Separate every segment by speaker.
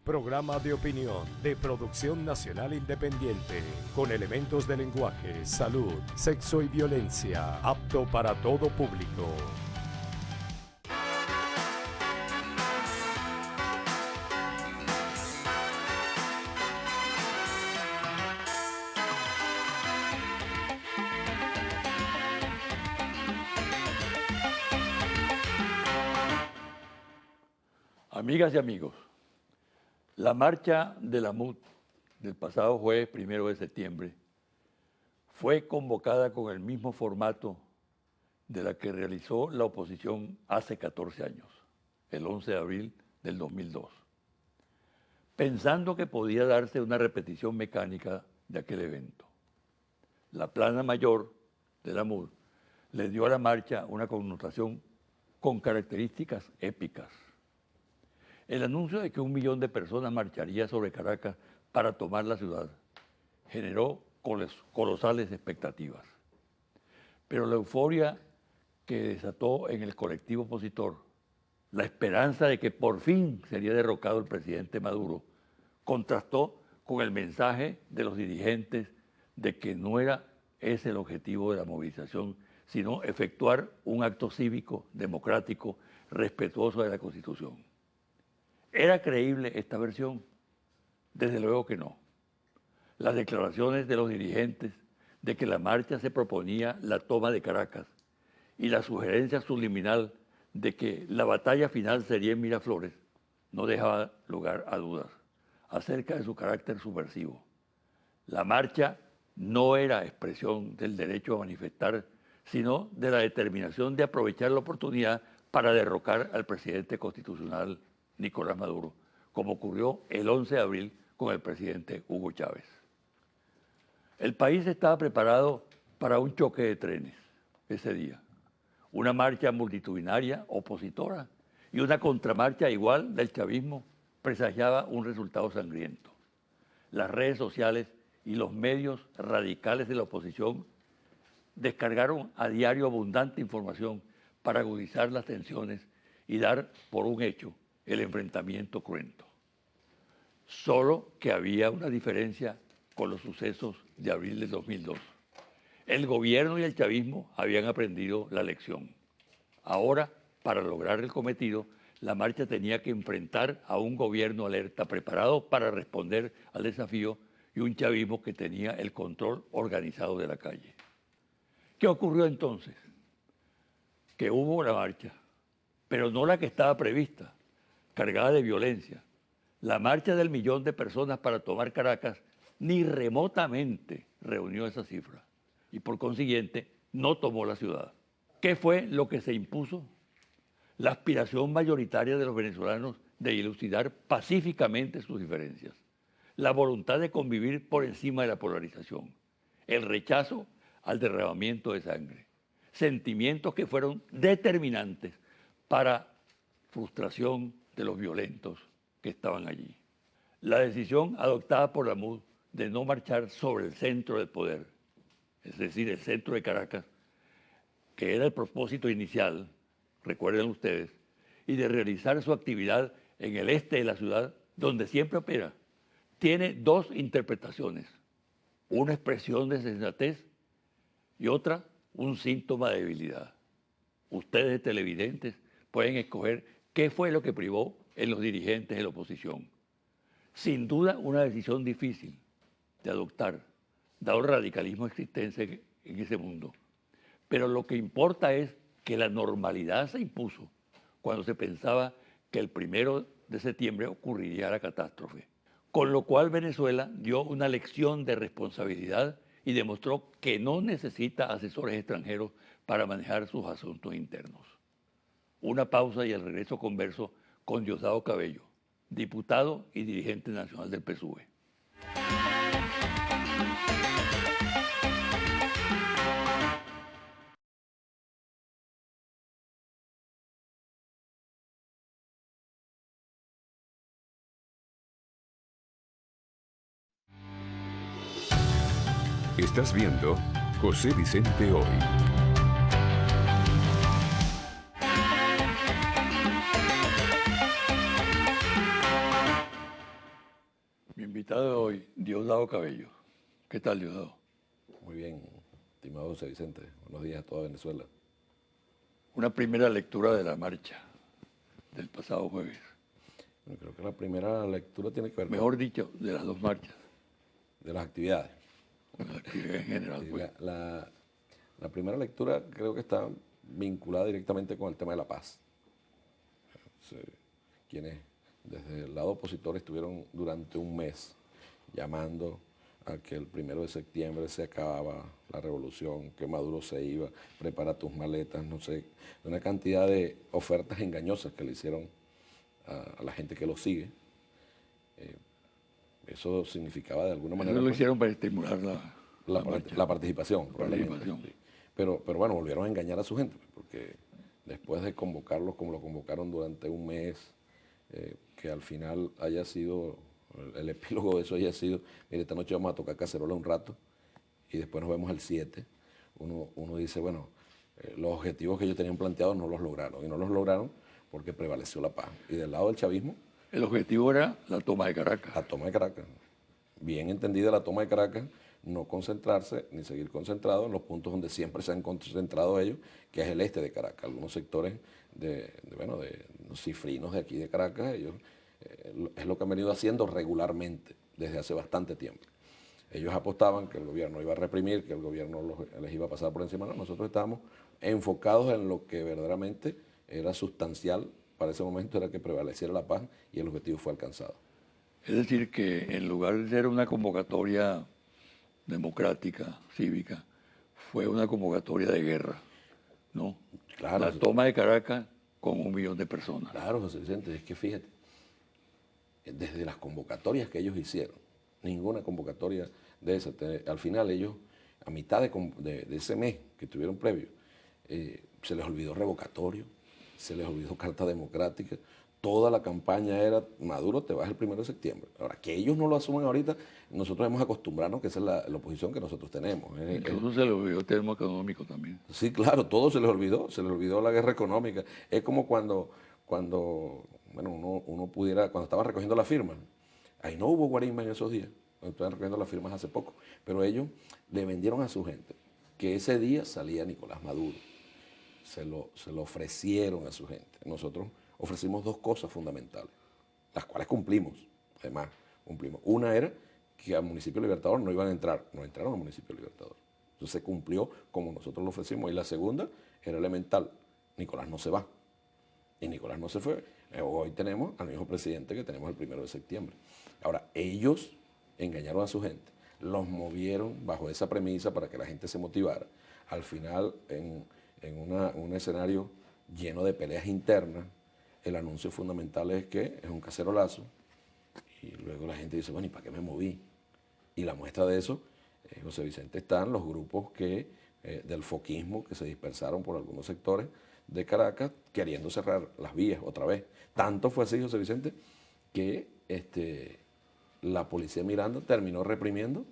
Speaker 1: Programa de opinión de producción nacional independiente, con elementos de lenguaje, salud, sexo y violencia, apto para todo público.
Speaker 2: Amigas y amigos, la marcha de la MUD del pasado jueves 1 de septiembre fue convocada con el mismo formato de la que realizó la oposición hace 14 años, el 11 de abril del 2002, pensando que podía darse una repetición mecánica de aquel evento. La plana mayor de la MUD le dio a la marcha una connotación con características épicas. El anuncio de que 1 millón de personas marcharía sobre Caracas para tomar la ciudad generó colosales expectativas. Pero la euforia que desató en el colectivo opositor, la esperanza de que por fin sería derrocado el presidente Maduro, contrastó con el mensaje de los dirigentes de que no era ese el objetivo de la movilización, sino efectuar un acto cívico, democrático, respetuoso de la Constitución. ¿Era creíble esta versión? Desde luego que no. Las declaraciones de los dirigentes de que la marcha se proponía la toma de Caracas y la sugerencia subliminal de que la batalla final sería en Miraflores no dejaba lugar a dudas acerca de su carácter subversivo. La marcha no era expresión del derecho a manifestar, sino de la determinación de aprovechar la oportunidad para derrocar al presidente constitucional Nicolás Maduro, como ocurrió el 11 de abril con el presidente Hugo Chávez. El país estaba preparado para un choque de trenes ese día, una marcha multitudinaria opositora y una contramarcha igual del chavismo presagiaba un resultado sangriento. Las redes sociales y los medios radicales de la oposición descargaron a diario abundante información para agudizar las tensiones y dar por un hecho el enfrentamiento cruento. Solo que había una diferencia con los sucesos de abril de 2002. El gobierno y el chavismo habían aprendido la lección. Ahora, para lograr el cometido, la marcha tenía que enfrentar a un gobierno alerta, preparado para responder al desafío, y un chavismo que tenía el control organizado de la calle. ¿Qué ocurrió entonces? Que hubo una marcha, pero no la que estaba prevista, cargada de violencia. La marcha del 1 millón de personas para tomar Caracas ni remotamente reunió esa cifra y por consiguiente no tomó la ciudad. ¿Qué fue lo que se impuso? La aspiración mayoritaria de los venezolanos de dilucidar pacíficamente sus diferencias, la voluntad de convivir por encima de la polarización, el rechazo al derramamiento de sangre, sentimientos que fueron determinantes para frustración de los violentos que estaban allí. La decisión adoptada por la MUD de no marchar sobre el centro del poder, es decir, el centro de Caracas, que era el propósito inicial, recuerden ustedes, y de realizar su actividad en el este de la ciudad, donde siempre opera, tiene dos interpretaciones, una expresión de sensatez y otra, un síntoma de debilidad. Ustedes, televidentes, pueden escoger qué fue lo que privó en los dirigentes de la oposición. Sin duda, una decisión difícil de adoptar, dado el radicalismo existente en ese mundo. Pero lo que importa es que la normalidad se impuso cuando se pensaba que el 1 de septiembre ocurriría la catástrofe. Con lo cual Venezuela dio una lección de responsabilidad y demostró que no necesita asesores extranjeros para manejar sus asuntos internos. Una pausa y al regreso converso con Diosdado Cabello, diputado y dirigente nacional del PSUV.
Speaker 3: Estás viendo José Vicente Hoy.
Speaker 2: Mi invitado de hoy, Diosdado Cabello. ¿Qué tal, Diosdado?
Speaker 4: Muy bien, estimado José Vicente. Buenos días a toda Venezuela.
Speaker 2: Una primera lectura de la marcha del pasado jueves.
Speaker 4: Bueno, creo que la primera lectura tiene que ver
Speaker 2: Mejor dicho, de las dos marchas,
Speaker 4: de las actividades.
Speaker 2: con la actividad en general.
Speaker 4: Sí,
Speaker 2: Pues.
Speaker 4: la primera lectura creo que está vinculada directamente con el tema de la paz. Sí, quienes desde el lado opositor estuvieron durante un mes llamando a que el 1 de septiembre se acababa la revolución, que Maduro se iba, prepara tus maletas, no sé, una cantidad de ofertas engañosas que le hicieron a la gente que lo sigue. Eso significaba de alguna manera...
Speaker 2: Eso lo
Speaker 4: pues,
Speaker 2: hicieron para estimular la marcha.
Speaker 4: la participación, probablemente.
Speaker 2: Participación.
Speaker 4: Sí. Pero bueno, volvieron a engañar a su gente, porque después de convocarlos como lo convocaron durante un mes, que al final haya sido, el epílogo de eso haya sido, mire, esta noche vamos a tocar cacerola un rato y después nos vemos el 7, uno dice, bueno, los objetivos que ellos tenían planteados no los lograron, y no los lograron porque prevaleció la paz. Y del lado del chavismo,
Speaker 2: El objetivo era la toma de Caracas.
Speaker 4: la toma de Caracas. Bien entendida la toma de Caracas, no concentrarse ni seguir concentrado en los puntos donde siempre se han concentrado ellos, que es el este de Caracas. Algunos sectores de los cifrinos de aquí de Caracas, ellos es lo que han venido haciendo regularmente desde hace bastante tiempo. Ellos apostaban que el gobierno iba a reprimir, que el gobierno les iba a pasar por encima. No, nosotros estábamos enfocados en lo que verdaderamente era sustancial para ese momento, era que prevaleciera la paz, y el objetivo fue alcanzado.
Speaker 2: Es decir, que en lugar de ser una convocatoria democrática, cívica, fue una convocatoria de guerra, ¿no?
Speaker 4: Claro,
Speaker 2: La toma de Caracas con 1 millón de personas.
Speaker 4: Claro, José Vicente, es que fíjate, desde las convocatorias que ellos hicieron, ninguna convocatoria de esa, al final ellos, a mitad de ese mes que tuvieron previo, se les olvidó revocatorio, se les olvidó carta democrática, toda la campaña era Maduro te vas el 1 de septiembre. Ahora, que ellos no lo asumen ahorita, nosotros hemos acostumbrarnos que esa es la oposición que nosotros tenemos.
Speaker 2: Incluso se le olvidó el tema económico también.
Speaker 4: Sí, claro, todo se les olvidó la guerra económica. Es como cuando bueno, uno pudiera, cuando estaban recogiendo las firmas, ahí no hubo guarisma en esos días, cuando estaban recogiendo las firmas hace poco, pero ellos le vendieron a su gente que ese día salía Nicolás Maduro, se lo ofrecieron a su gente. Nosotros ofrecimos 2 cosas fundamentales, las cuales cumplimos, además cumplimos. Una era que al municipio Libertador no iban a entrar, no entraron al municipio Libertador. Entonces se cumplió como nosotros lo ofrecimos. Y la segunda era elemental, Nicolás no se va. Y Nicolás no se fue. Hoy tenemos al mismo presidente que tenemos el 1 de septiembre. Ahora, ellos engañaron a su gente, los movieron bajo esa premisa para que la gente se motivara. Al final, en un escenario lleno de peleas internas, el anuncio fundamental es que es un cacerolazo, y luego la gente dice, bueno, ¿y para qué me moví? Y la muestra de eso, José Vicente, están los grupos del foquismo que se dispersaron por algunos sectores de Caracas queriendo cerrar las vías otra vez. Tanto fue así, José Vicente, que la policía Miranda terminó reprimiendo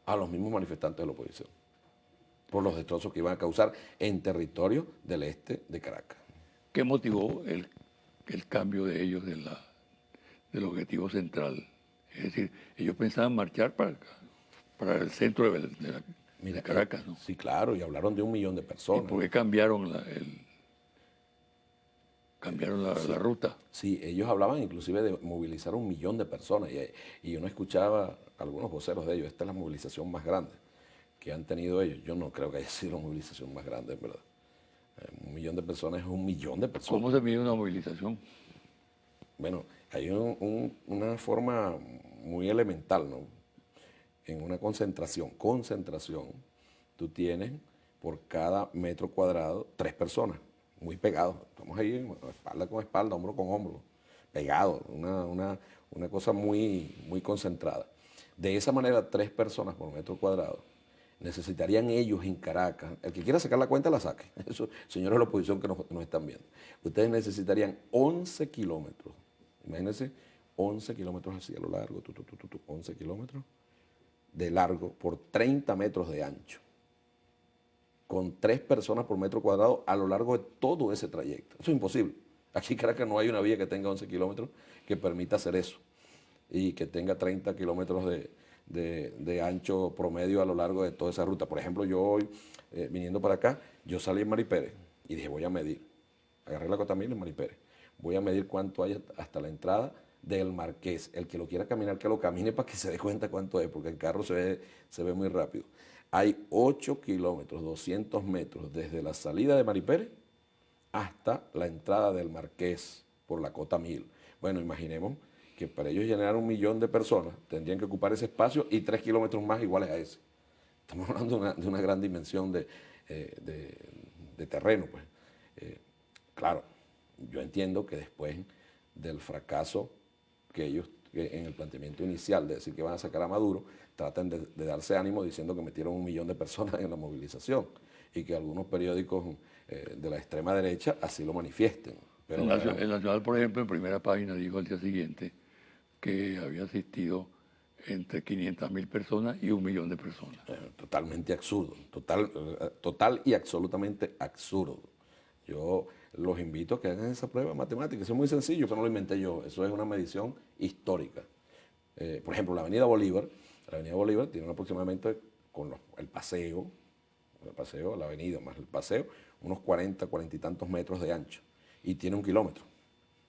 Speaker 4: a los mismos manifestantes de la oposición por los destrozos que iban a causar en territorio del este de Caracas.
Speaker 2: ¿Qué motivó el cambio de ellos del objetivo central? Es decir, ellos pensaban marchar para el centro de Caracas, ¿no?
Speaker 4: Sí, claro, y hablaron de 1 millón de personas.
Speaker 2: ¿Y por qué cambiaron la ruta?
Speaker 4: Sí, ellos hablaban inclusive de movilizar 1 millón de personas, y uno escuchaba a algunos voceros de ellos, esta es la movilización más grande que han tenido ellos. Yo no creo que haya sido la movilización más grande, en verdad. 1 millón de personas es 1 millón de personas.
Speaker 2: ¿Cómo se mide una movilización?
Speaker 4: Bueno, hay una forma muy elemental, ¿no? En una concentración, tú tienes por cada metro cuadrado 3 personas, muy pegados. Estamos ahí espalda con espalda, hombro con hombro, pegados, una cosa muy, muy concentrada. De esa manera, 3 personas por metro cuadrado necesitarían ellos en Caracas, el que quiera sacar la cuenta la saque, eso, señores de la oposición que nos están viendo, ustedes necesitarían 11 kilómetros, imagínense, 11 kilómetros así a lo largo, 11 kilómetros de largo por 30 metros de ancho, con 3 personas por metro cuadrado a lo largo de todo ese trayecto. Eso es imposible. Aquí en Caracas no hay una vía que tenga 11 kilómetros que permita hacer eso. y que tenga 30 kilómetros de ancho promedio a lo largo de toda esa ruta. Por ejemplo, yo hoy, viniendo para acá, yo salí en Maripérez y dije, voy a medir. Agarré la Cotamil en Maripérez. Voy a medir cuánto hay hasta la entrada del Marqués. El que lo quiera caminar, que lo camine para que se dé cuenta cuánto es, porque en carro se ve muy rápido. Hay 8 kilómetros, 200 metros desde la salida de Maripérez hasta la entrada del Marqués por la Cota 1000. Bueno, imaginemos que para ellos generar 1.000.000 de personas tendrían que ocupar ese espacio y 3 kilómetros más iguales a ese. Estamos hablando de una gran dimensión de terreno, pues. Claro, yo entiendo que después del fracaso que ellos, en el planteamiento inicial de decir que van a sacar a Maduro, tratan de darse ánimo diciendo que metieron 1.000.000 de personas en la movilización y que algunos periódicos de la extrema derecha así lo manifiesten. Pero
Speaker 2: el Nacional, por ejemplo, en primera página dijo al día siguiente que había asistido entre 500.000 personas y 1.000.000 de personas.
Speaker 4: Totalmente absurdo, total y absolutamente absurdo. Yo los invito a que hagan esa prueba matemática. Eso es muy sencillo, pero no lo inventé yo. Eso es una medición histórica. Por ejemplo, la Avenida Bolívar tiene aproximadamente con el paseo, la avenida más el paseo, unos 40 y tantos metros de ancho. Y tiene 1 kilómetro.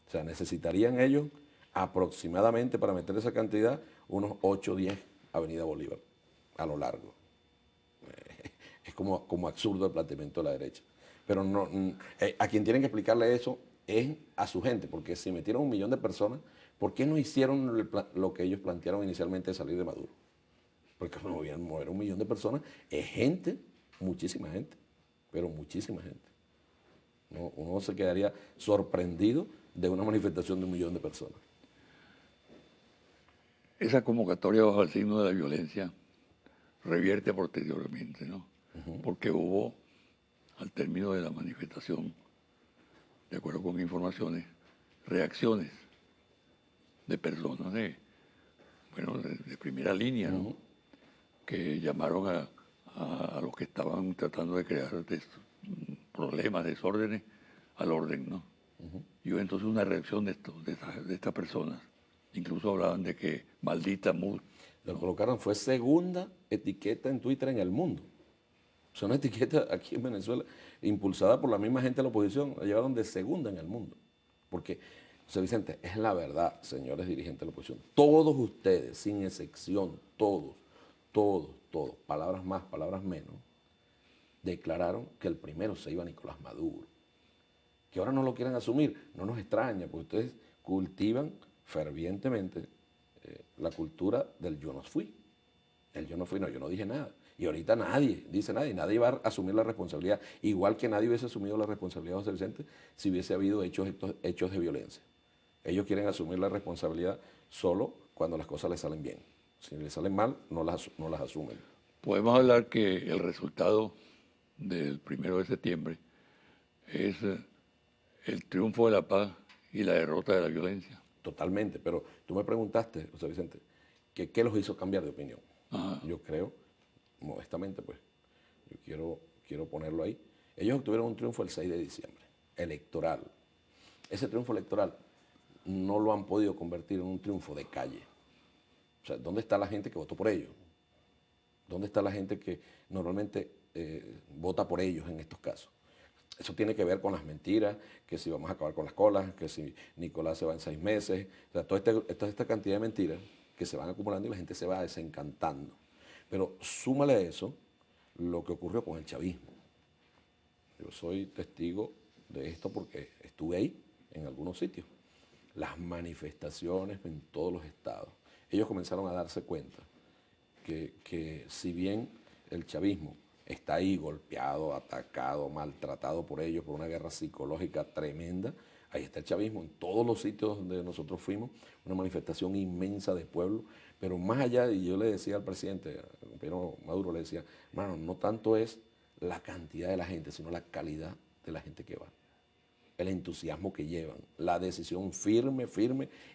Speaker 4: O sea, necesitarían ellos aproximadamente para meter esa cantidad unos 8 o 10 Avenida Bolívar a lo largo. Es como absurdo el planteamiento de la derecha. Pero no, a quien tienen que explicarle eso es a su gente, porque si metieron 1.000.000 de personas, ¿por qué no hicieron lo que ellos plantearon inicialmente de salir de Maduro? Porque mover 1.000.000 de personas es gente, muchísima gente, pero muchísima gente. No, uno se quedaría sorprendido de una manifestación de 1.000.000 de personas.
Speaker 2: Esa convocatoria bajo el signo de la violencia revierte posteriormente, ¿no? Porque hubo, al término de la manifestación, de acuerdo con informaciones, reacciones de personas de primera línea, ¿no? Que llamaron a los que estaban tratando de crear problemas, desórdenes, al orden, ¿no? Y hubo entonces una reacción de estas personas. Incluso hablaban de que maldita MUD.
Speaker 4: Lo colocaron, fue segunda etiqueta en Twitter en el mundo. O sea, una etiqueta aquí en Venezuela, impulsada por la misma gente de la oposición, la llevaron de segunda en el mundo. Porque, José Vicente, es la verdad, señores dirigentes de la oposición. Todos ustedes, sin excepción, todos, palabras más, palabras menos, declararon que el primero se iba Nicolás Maduro. Que ahora no lo quieren asumir, no nos extraña, porque ustedes cultivan fervientemente la cultura del yo no fui. El yo no fui, no, yo no dije nada. Y ahorita nadie dice nada y nadie va a asumir la responsabilidad. Igual que nadie hubiese asumido la responsabilidad de José Vicente si hubiese habido hechos de violencia. Ellos quieren asumir la responsabilidad solo cuando las cosas les salen bien. Si les salen mal, no las asumen.
Speaker 2: Podemos hablar que el resultado del 1 de septiembre es el triunfo de la paz y la derrota de la violencia.
Speaker 4: Totalmente, pero tú me preguntaste, José Vicente, que qué los hizo cambiar de opinión.
Speaker 2: Ajá.
Speaker 4: Yo creo, modestamente, pues, yo quiero ponerlo ahí. Ellos obtuvieron un triunfo el 6 de diciembre, electoral. Ese triunfo electoral no lo han podido convertir en un triunfo de calle. O sea, ¿dónde está la gente que votó por ellos? ¿Dónde está la gente que normalmente vota por ellos en estos casos? Eso tiene que ver con las mentiras, que si vamos a acabar con las colas, que si Nicolás se va en 6 meses, o sea, toda esta cantidad de mentiras que se van acumulando y la gente se va desencantando. Pero súmale a eso lo que ocurrió con el chavismo. Yo soy testigo de esto porque estuve ahí en algunos sitios. Las manifestaciones en todos los estados. Ellos comenzaron a darse cuenta que si bien el chavismo está ahí golpeado, atacado, maltratado por ellos, por una guerra psicológica tremenda, ahí está el chavismo en todos los sitios donde nosotros fuimos, una manifestación inmensa de pueblo, pero más allá, y yo le decía al presidente, al compañero Maduro, le decía, hermano, no tanto es la cantidad de la gente, sino la calidad de la gente que va, el entusiasmo que llevan, la decisión firme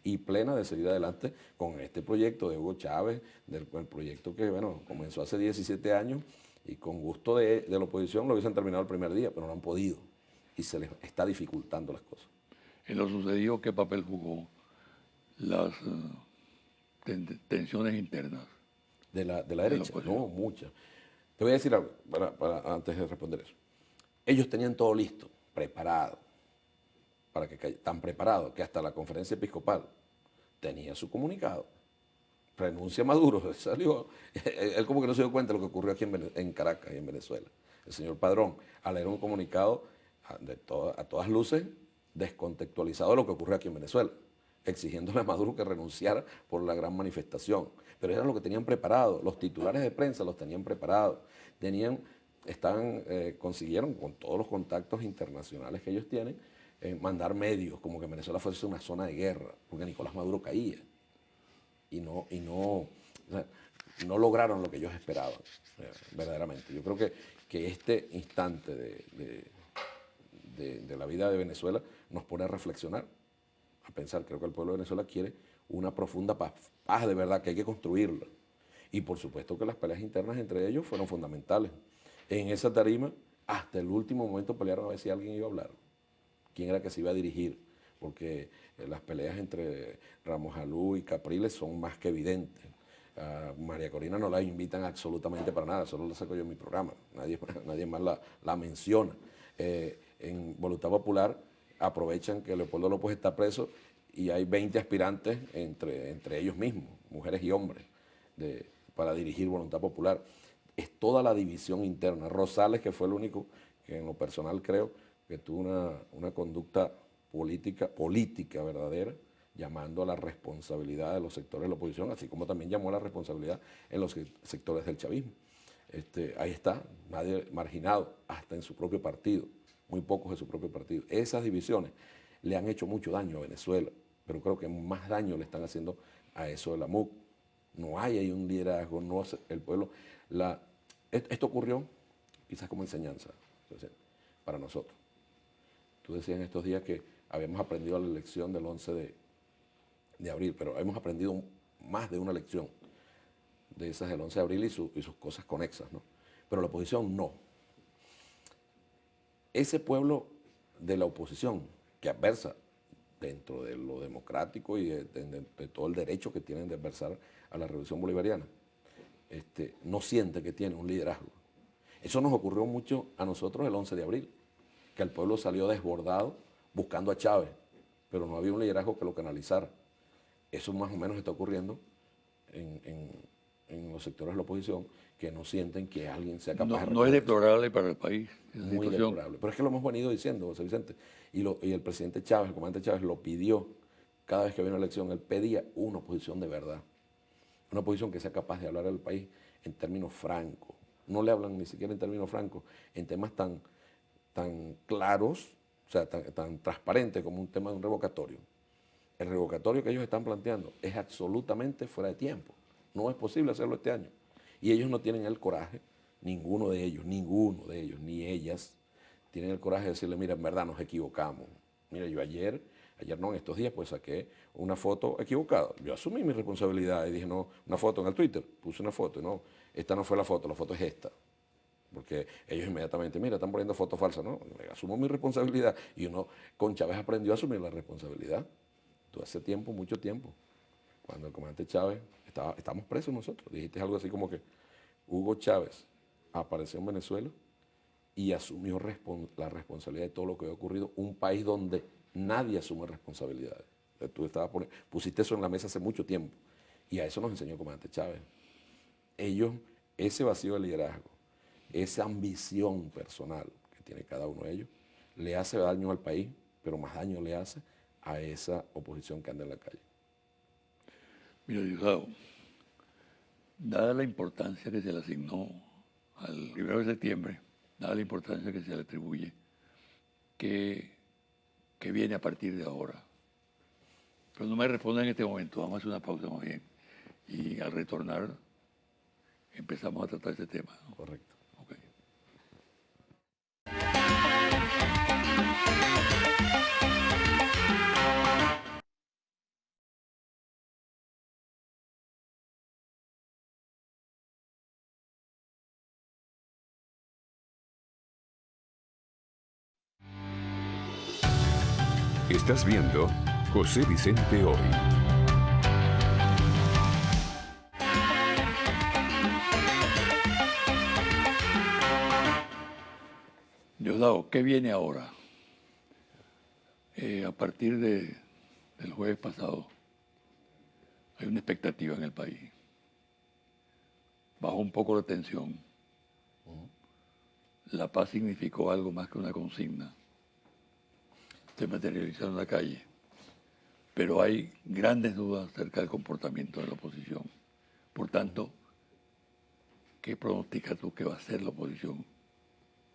Speaker 4: y plena de seguir adelante con este proyecto de Hugo Chávez, el proyecto que, bueno, comenzó hace 17 años, y con gusto de la oposición lo hubiesen terminado el primer día, pero no han podido y se les está dificultando las cosas.
Speaker 2: En lo sucedido, ¿qué papel jugó las tensiones internas.
Speaker 4: De la derecha, no, muchas. Te voy a decir algo, antes de responder eso. Ellos tenían todo listo, preparado, tan preparado que hasta la conferencia episcopal tenía su comunicado. Renuncia Maduro, salió. Él como que no se dio cuenta de lo que ocurrió aquí en Caracas y en Venezuela. El señor Padrón, al leer un comunicado a todas luces, descontextualizado de lo que ocurrió aquí en Venezuela, exigiéndole a Maduro que renunciara por la gran manifestación. Pero era lo que tenían preparado, los titulares de prensa los tenían preparados, consiguieron con todos los contactos internacionales que ellos tienen, mandar medios como que Venezuela fuese una zona de guerra, porque Nicolás Maduro caía. Y no lograron lo que ellos esperaban, verdaderamente. Yo creo que este instante de la vida de Venezuela nos pone a reflexionar, a pensar. Creo que el pueblo de Venezuela quiere una profunda paz de verdad, que hay que construirla. Y por supuesto que las peleas internas entre ellos fueron fundamentales. En esa tarima, hasta el último momento pelearon a ver si alguien iba a hablar, quién era que se iba a dirigir, porque las peleas entre Ramos Alú y Capriles son más que evidentes. A María Corina no la invitan absolutamente para nada, solo la saco yo en mi programa, nadie más la menciona. En Voluntad Popular aprovechan que Leopoldo López está preso y hay 20 aspirantes entre ellos mismos, mujeres y hombres, para dirigir Voluntad Popular. Es toda la división interna. Rosales, que fue el único que en lo personal creo que tuvo una conducta política verdadera, llamando a la responsabilidad de los sectores de la oposición, así como también llamó a la responsabilidad en los sectores del chavismo. Ahí está, nadie marginado, hasta en su propio partido, muy pocos de su propio partido. Esas divisiones le han hecho mucho daño a Venezuela, pero creo que más daño le están haciendo a eso de la MUC. No hay ahí un liderazgo, no el pueblo. Esto ocurrió quizás como enseñanza para nosotros. Tú decías en estos días que habíamos aprendido la lección del 11 de abril, pero hemos aprendido más de una lección de esas del 11 de abril y sus cosas conexas, ¿no? Pero la oposición no. Ese pueblo de la oposición que adversa dentro de lo democrático y de todo el derecho que tienen de adversar a la revolución bolivariana, no siente que tiene un liderazgo. Eso nos ocurrió mucho a nosotros el 11 de abril, que el pueblo salió desbordado buscando a Chávez, pero no había un liderazgo que lo canalizara. Eso más o menos está ocurriendo en los sectores de la oposición, que no sienten que alguien sea capaz de...
Speaker 2: No es deplorable para el país.
Speaker 4: Muy deplorable. Pero es que lo hemos venido diciendo, José Vicente, y el presidente Chávez, el comandante Chávez, lo pidió cada vez que había una elección. Él pedía una oposición de verdad, una oposición que sea capaz de hablar al país en términos francos. No le hablan ni siquiera en términos francos, en temas tan claros, o sea, tan transparentes como un tema de un revocatorio. El revocatorio que ellos están planteando es absolutamente fuera de tiempo. No es posible hacerlo este año. Y ellos no tienen el coraje, ninguno de ellos, ni ellas, tienen el coraje de decirle, mira, en verdad nos equivocamos. Mira, yo ayer no, en estos días, pues saqué una foto equivocada. Yo asumí mi responsabilidad y dije, no, una foto en el Twitter, puse una foto, y no, esta no fue la foto es esta. Porque ellos inmediatamente, mira, están poniendo fotos falsas, ¿no? Asumo mi responsabilidad. Y uno con Chávez aprendió a asumir la responsabilidad. Todo hace tiempo, mucho tiempo, cuando el comandante Chávez, estábamos presos nosotros, dijiste algo así como que Hugo Chávez apareció en Venezuela y asumió la responsabilidad de todo lo que había ocurrido, un país donde nadie asume responsabilidades. Tú pusiste eso en la mesa hace mucho tiempo y a eso nos enseñó el comandante Chávez. Ellos, ese vacío de liderazgo, esa ambición personal que tiene cada uno de ellos, le hace daño al país, pero más daño le hace a esa oposición que anda en la calle.
Speaker 2: Mira, Diosdado, dada la importancia que se le asignó al 1 de septiembre, dada la importancia que se le atribuye, que viene a partir de ahora. Pero no me responda en este momento, vamos a hacer una pausa más bien. Y al retornar empezamos a tratar ese tema, ¿no?
Speaker 4: Correcto.
Speaker 2: Okay.
Speaker 3: Estás viendo José Vicente Hoy.
Speaker 2: Diosdado, ¿qué viene ahora? A partir del jueves pasado hay una expectativa en el país. Bajó un poco la tensión. La paz significó algo más que una consigna. Se materializó en la calle. Pero hay grandes dudas acerca del comportamiento de la oposición. Por tanto, ¿qué pronosticas tú que va a hacer la oposición?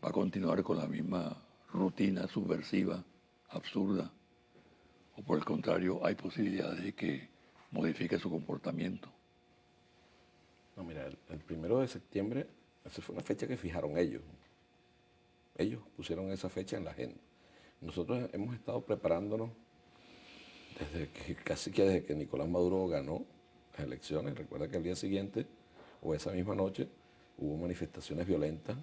Speaker 2: ¿Va a continuar con la misma rutina subversiva, absurda? ¿O por el contrario, hay posibilidades de que modifique su comportamiento?
Speaker 4: No, mira, el 1 de septiembre, esa fue una fecha que fijaron ellos. Ellos pusieron esa fecha en la agenda. Nosotros hemos estado preparándonos casi que desde que Nicolás Maduro ganó las elecciones. Recuerda que al día siguiente, o esa misma noche, hubo manifestaciones violentas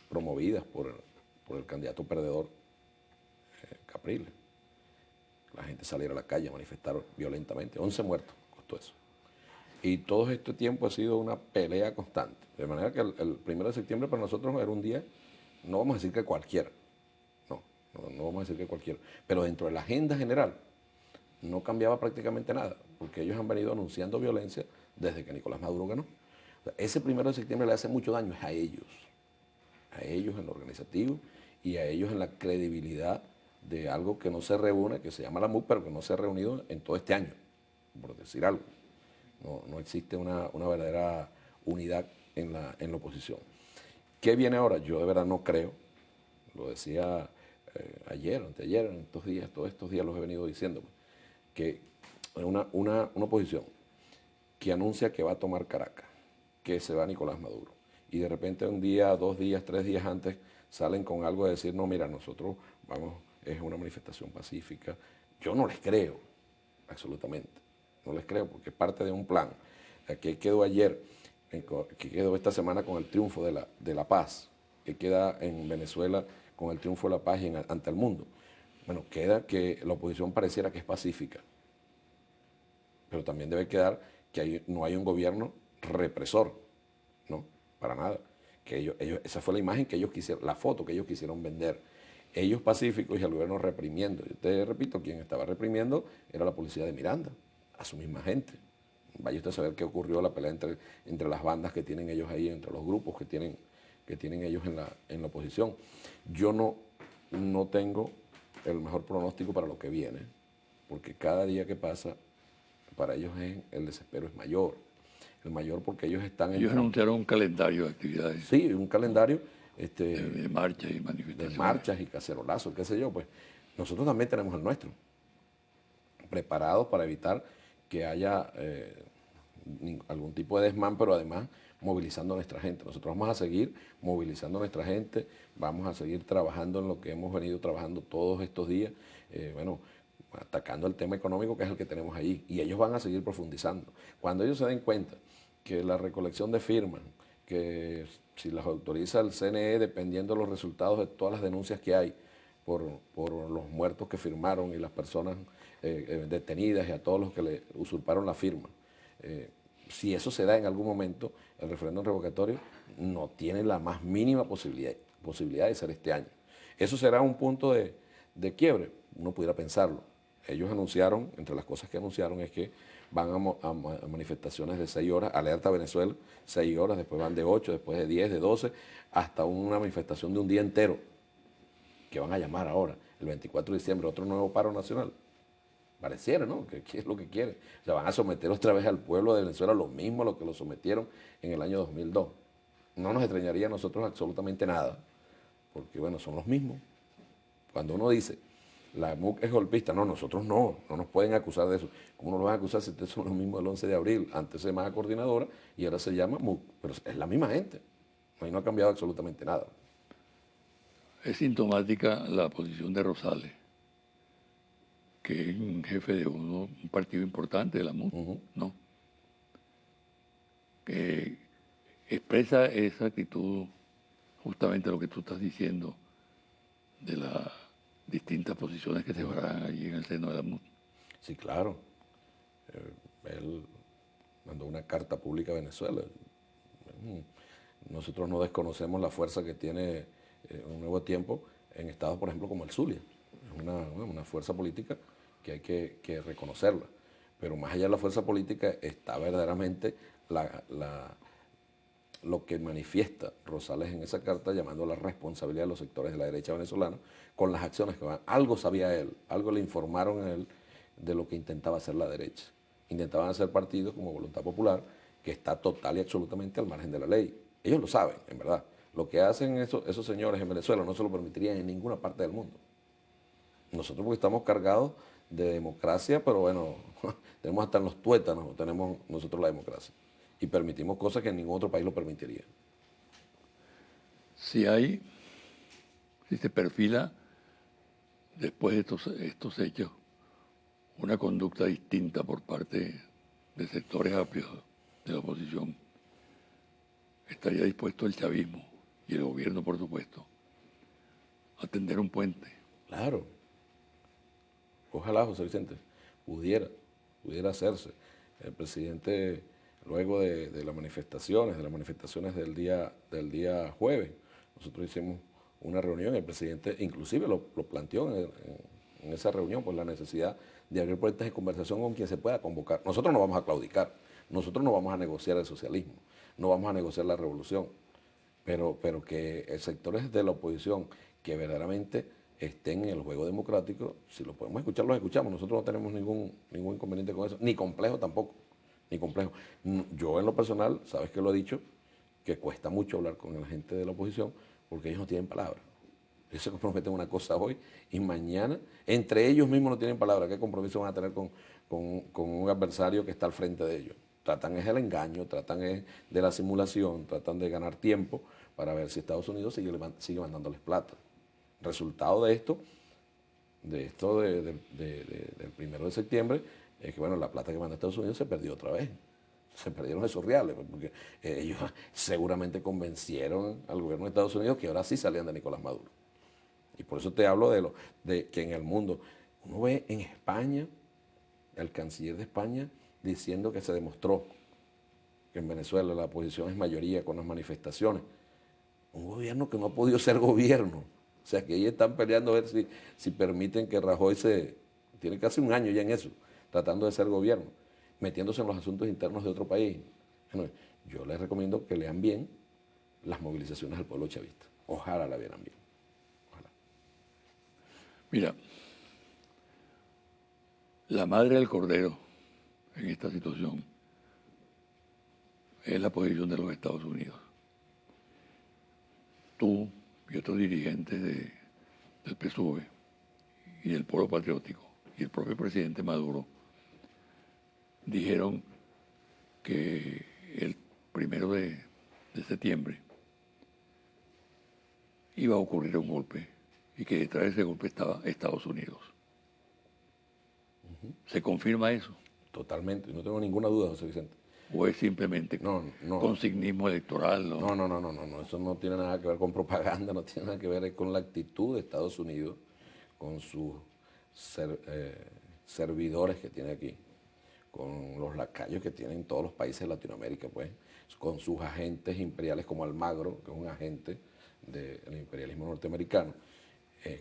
Speaker 4: promovidas por el candidato perdedor, Capriles. La gente saliera a la calle a manifestar violentamente. 11 muertos costó eso. Y todo este tiempo ha sido una pelea constante. De manera que el 1 de septiembre para nosotros era un día, no vamos a decir que cualquiera, no vamos a decir que cualquiera, pero dentro de la agenda general no cambiaba prácticamente nada, porque ellos han venido anunciando violencia desde que Nicolás Maduro ganó. O sea, ese 1 de septiembre le hace mucho daño a ellos en lo organizativo y a ellos en la credibilidad de algo que no se reúne, que se llama la MUC, pero que no se ha reunido en todo este año, por decir algo. No existe una verdadera unidad en la oposición. ¿Qué viene ahora? Yo de verdad no creo, lo decía ayer, anteayer, todos estos días los he venido diciendo, que una oposición que anuncia que va a tomar Caracas, que se va Nicolás Maduro, y de repente un día, 2 días, 3 días antes salen con algo de decir, no, mira, nosotros vamos, es una manifestación pacífica. Yo no les creo, absolutamente. No les creo porque es parte de un plan. Que quedó ayer, que quedó esta semana con el triunfo de la paz, que queda en Venezuela con el triunfo de la paz ante el mundo. Bueno, queda que la oposición pareciera que es pacífica, pero también debe quedar que no hay un gobierno represor, no, para nada. Que esa fue la imagen que ellos quisieron, la foto que ellos quisieron vender. Ellos pacíficos y el gobierno reprimiendo. Yo te repito, quien estaba reprimiendo era la policía de Miranda, a su misma gente. Vaya usted a saber qué ocurrió la pelea entre las bandas que tienen ellos ahí, entre los grupos que tienen ellos en la oposición. Yo no tengo el mejor pronóstico para lo que viene, porque cada día que pasa, para ellos el desespero es mayor. El mayor porque ellos están
Speaker 2: Ellos anunciaron un calendario de actividades.
Speaker 4: Sí, un calendario
Speaker 2: de marchas y manifestaciones.
Speaker 4: De marchas y cacerolazos, qué sé yo. Pues nosotros también tenemos el nuestro, preparados para evitar que haya algún tipo de desmán, pero además movilizando a nuestra gente. Nosotros vamos a seguir movilizando a nuestra gente, vamos a seguir trabajando en lo que hemos venido trabajando todos estos días, atacando el tema económico que es el que tenemos ahí, y ellos van a seguir profundizando. Cuando ellos se den cuenta que la recolección de firmas, que si las autoriza el CNE, dependiendo de los resultados de todas las denuncias que hay por los muertos que firmaron y las personas detenidas y a todos los que le usurparon la firma, si eso se da en algún momento, el referéndum revocatorio no tiene la más mínima posibilidad de ser este año. Eso será un punto de quiebre, uno pudiera pensarlo. Ellos anunciaron, entre las cosas que anunciaron es que van a manifestaciones de 6 horas, alerta Venezuela, 6 horas, después van de 8, después de 10, de 12, hasta una manifestación de un día entero, que van a llamar ahora, el 24 de diciembre, otro nuevo paro nacional. Pareciera, ¿no? ¿Qué es lo que quieren? O sea, van a someter otra vez al pueblo de Venezuela lo mismo a lo que lo sometieron en el año 2002. No nos extrañaría a nosotros absolutamente nada, porque bueno, son los mismos. Cuando uno dice, la MUC es golpista, no, nosotros no nos pueden acusar de eso. ¿Cómo nos van a acusar si ustedes son los mismos del 11 de abril? Antes se llamaba coordinadora y ahora se llama MUC, pero es la misma gente. Ahí no ha cambiado absolutamente nada.
Speaker 2: Es sintomática la posición de Rosales, que es un jefe de un partido importante de la MUC, ¿no? Que expresa esa actitud, justamente lo que tú estás diciendo, de las distintas posiciones que se verán allí en el seno de la MUC.
Speaker 4: Sí, claro. Él mandó una carta pública a Venezuela. Nosotros no desconocemos la fuerza que tiene un nuevo tiempo en estados, por ejemplo, como el Zulia. Es una fuerza política que hay que reconocerla. Pero más allá de la fuerza política está verdaderamente lo que manifiesta Rosales en esa carta, llamando a la responsabilidad de los sectores de la derecha venezolana con las acciones que van. Algo sabía él, algo le informaron a él de lo que intentaba hacer la derecha. Intentaban hacer partidos como Voluntad Popular, que está total y absolutamente al margen de la ley. Ellos lo saben, en verdad. Lo que hacen esos señores en Venezuela no se lo permitirían en ninguna parte del mundo. Nosotros porque estamos cargados de democracia, pero bueno, tenemos hasta en los tuétanos, tenemos nosotros la democracia. Y permitimos cosas que en ningún otro país lo permitiría.
Speaker 2: Si se perfila después de estos hechos una conducta distinta por parte de sectores amplios de la oposición, estaría dispuesto el chavismo y el gobierno, por supuesto, a tender un puente.
Speaker 4: Claro. Ojalá, José Vicente, pudiera hacerse. El presidente, luego de las manifestaciones del día jueves, nosotros hicimos una reunión, el presidente inclusive lo planteó en esa reunión, por la necesidad de abrir puertas de conversación con quien se pueda convocar. Nosotros no vamos a claudicar, nosotros no vamos a negociar el socialismo, no vamos a negociar la revolución, pero que sectores de la oposición que verdaderamente estén en el juego democrático, si lo podemos escuchar, los escuchamos. Nosotros no tenemos ningún inconveniente con eso, ni complejo tampoco, ni complejo. Yo en lo personal, sabes que lo he dicho, que cuesta mucho hablar con la gente de la oposición porque ellos no tienen palabra. Ellos se comprometen una cosa hoy y mañana, entre ellos mismos no tienen palabra. ¿Qué compromiso van a tener con un adversario que está al frente de ellos? Tratan es el engaño, tratan es de la simulación, tratan de ganar tiempo para ver si Estados Unidos sigue mandándoles plata. Resultado de esto del 1 de septiembre, es que bueno, la plata que manda Estados Unidos se perdió otra vez. Se perdieron esos reales, porque ellos seguramente convencieron al gobierno de Estados Unidos que ahora sí salían de Nicolás Maduro. Y por eso te hablo de que en el mundo, uno ve en España, al canciller de España, diciendo que se demostró que en Venezuela la oposición es mayoría con las manifestaciones. Un gobierno que no ha podido ser gobierno. O sea, que ellos están peleando a ver si permiten que Rajoy tiene casi un año ya en eso, tratando de ser gobierno, metiéndose en los asuntos internos de otro país. Bueno, yo les recomiendo que lean bien las movilizaciones del pueblo chavista. Ojalá la vieran bien. Ojalá.
Speaker 2: Mira, la madre del cordero en esta situación es la posición de los Estados Unidos. Tú y otros dirigentes del PSUV y del Polo Patriótico y el propio presidente Maduro dijeron que el 1 de septiembre iba a ocurrir un golpe y que detrás de ese golpe estaba Estados Unidos. ¿Se confirma eso?
Speaker 4: Totalmente, no tengo ninguna duda, José Vicente.
Speaker 2: ¿O es simplemente consignismo electoral?
Speaker 4: No, eso no tiene nada que ver con propaganda, no tiene nada que ver con la actitud de Estados Unidos, con sus servidores que tiene aquí, con los lacayos que tienen todos los países de Latinoamérica, pues, con sus agentes imperiales como Almagro, que es un agente del imperialismo norteamericano,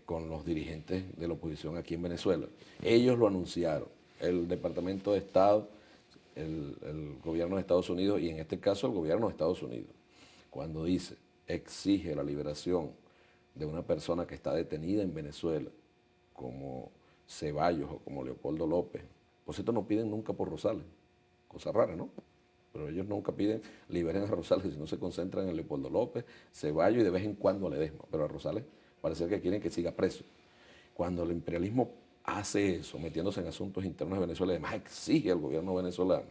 Speaker 4: con los dirigentes de la oposición aquí en Venezuela. Ellos lo anunciaron, el Departamento de Estado, el gobierno de Estados Unidos, y en este caso el gobierno de Estados Unidos, cuando exige la liberación de una persona que está detenida en Venezuela, como Ceballos o como Leopoldo López. Por cierto, no piden nunca por Rosales, cosa rara, ¿no? Pero ellos nunca piden liberen a Rosales, sino se concentran en Leopoldo López, Ceballos y de vez en cuando a Ledesma, pero a Rosales parece que quieren que siga preso. Cuando el imperialismo hace eso, metiéndose en asuntos internos de Venezuela, y además exige al gobierno venezolano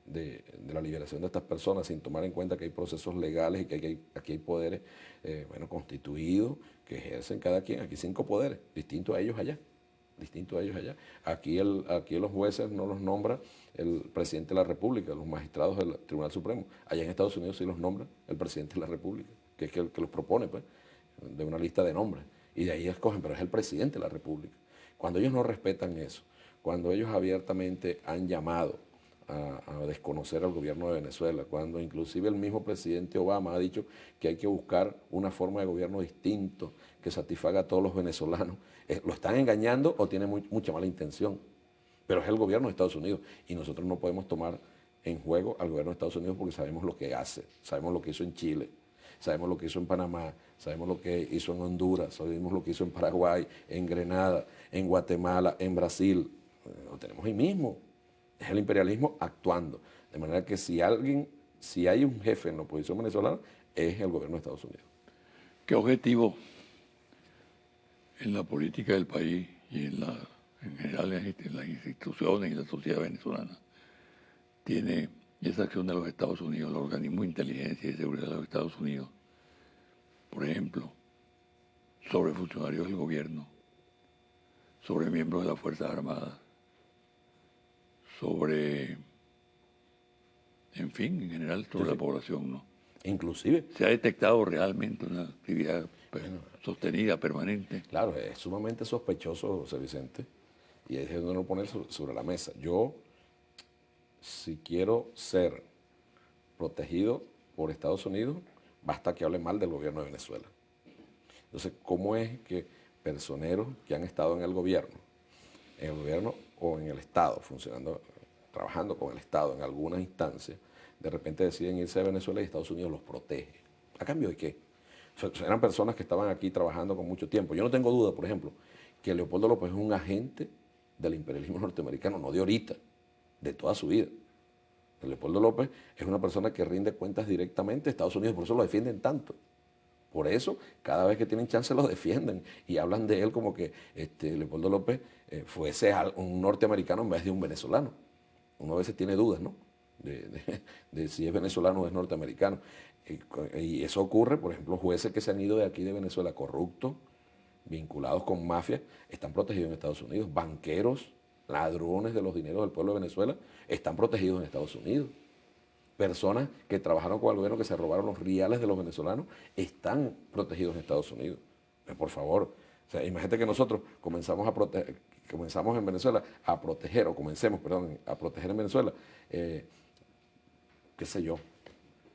Speaker 4: de la liberación de estas personas sin tomar en cuenta que hay procesos legales y que aquí hay poderes constituidos que ejercen cada quien, aquí 5 poderes, distintos a ellos allá. Aquí los jueces no los nombra el presidente de la República, los magistrados del Tribunal Supremo. Allá en Estados Unidos sí los nombra el presidente de la República, que es el que los propone, pues, de una lista de nombres. Y de ahí escogen, pero es el presidente de la República. Cuando ellos no respetan eso, cuando ellos abiertamente han llamado a desconocer al gobierno de Venezuela, cuando inclusive el mismo presidente Obama ha dicho que hay que buscar una forma de gobierno distinto que satisfaga a todos los venezolanos. ¿Lo están engañando o tienen mucha mala intención? Pero es el gobierno de Estados Unidos y nosotros no podemos tomar en juego al gobierno de Estados Unidos porque sabemos lo que hace, sabemos lo que hizo en Chile, sabemos lo que hizo en Panamá, sabemos lo que hizo en Honduras, sabemos lo que hizo en Paraguay, en Grenada, en Guatemala, en Brasil. Lo tenemos ahí mismo. Es el imperialismo actuando. De manera que si hay un jefe en la oposición venezolana, es el gobierno de Estados Unidos.
Speaker 2: ¿Qué objetivo en la política del país y en general en las instituciones y la sociedad venezolana tiene esa acción de los Estados Unidos, los organismos de inteligencia y de seguridad de los Estados Unidos, por ejemplo, sobre funcionarios del gobierno, sobre miembros de las Fuerzas Armadas, sobre, en fin, en general, sobre la población, ¿no?
Speaker 4: Inclusive.
Speaker 2: Se ha detectado realmente una actividad sostenida, permanente.
Speaker 4: Claro, es sumamente sospechoso, José Vicente, y es donde uno pone sobre la mesa. Yo, si quiero ser protegido por Estados Unidos, basta que hable mal del gobierno de Venezuela. Entonces, ¿cómo es que personeros que han estado en el gobierno o en el Estado, trabajando con el Estado en algunas instancias, de repente deciden irse de Venezuela y Estados Unidos los protege? ¿A cambio de qué? O sea, eran personas que estaban aquí trabajando con mucho tiempo. Yo no tengo duda, por ejemplo, que Leopoldo López es un agente del imperialismo norteamericano, no de ahorita, de toda su vida. Leopoldo López es una persona que rinde cuentas directamente a Estados Unidos, por eso lo defienden tanto. Por eso, cada vez que tienen chance lo defienden y hablan de él como que Leopoldo López fuese un norteamericano en vez de un venezolano. Uno a veces tiene dudas, ¿no? De si es venezolano o es norteamericano. Y eso ocurre, por ejemplo, jueces que se han ido de aquí de Venezuela corruptos, vinculados con mafias, están protegidos en Estados Unidos. Banqueros, ladrones de los dineros del pueblo de Venezuela, están protegidos en Estados Unidos. Personas que trabajaron con el gobierno, que se robaron los reales de los venezolanos, están protegidos en Estados Unidos. Por favor, o sea, imagínate que nosotros comenzamos en Venezuela a proteger, o comencemos, perdón, a proteger en Venezuela, qué sé yo,